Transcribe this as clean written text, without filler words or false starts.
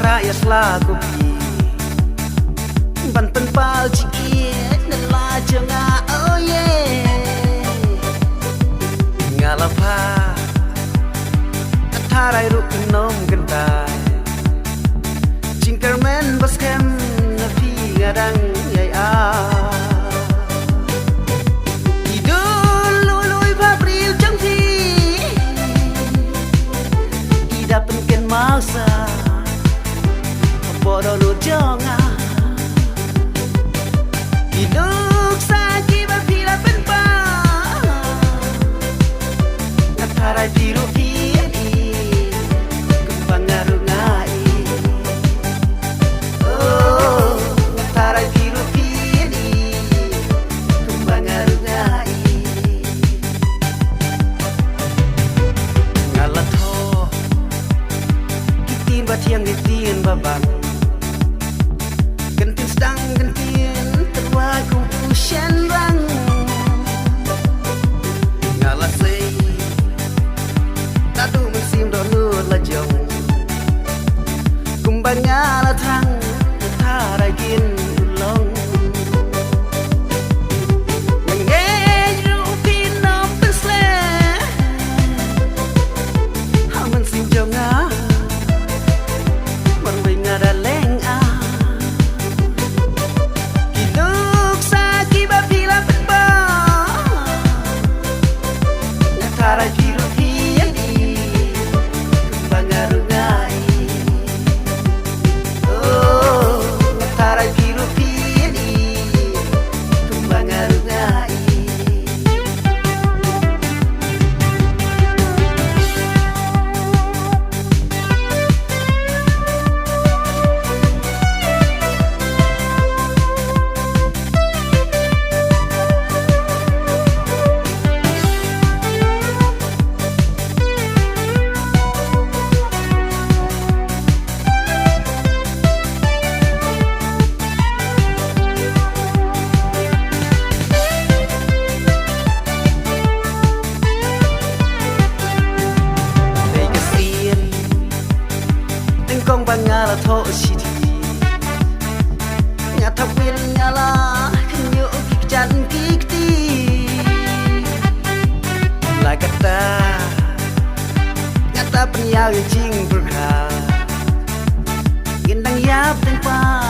rakyat lagu pi ban penpal cikit nela jenga oh yeah ngalapa atharai ru nom gentai jingkermen baskem na pi ngadang yai a idul lului babril jangti ida penken masa bodo lu jonga hidup sagi berpila penpa natarai biru ini kembang arungai oh natarai biru ini kembang arungai ngalatho kitin batiang kitin babang gentin sedang gentin terwai kumpusian rang ngalasai tadu musim donu lajong kumbang ngalatang tarai gin ulong mengeju pinom pensle haman simjonga marwing ada leng a tarai biru ini kembang arungai oh tarai biru ini kembang arungai kong bangala tho city nya thapin ngala nyu kijan kikti lai kata nyata penyau jing berkha gendang yap teng pa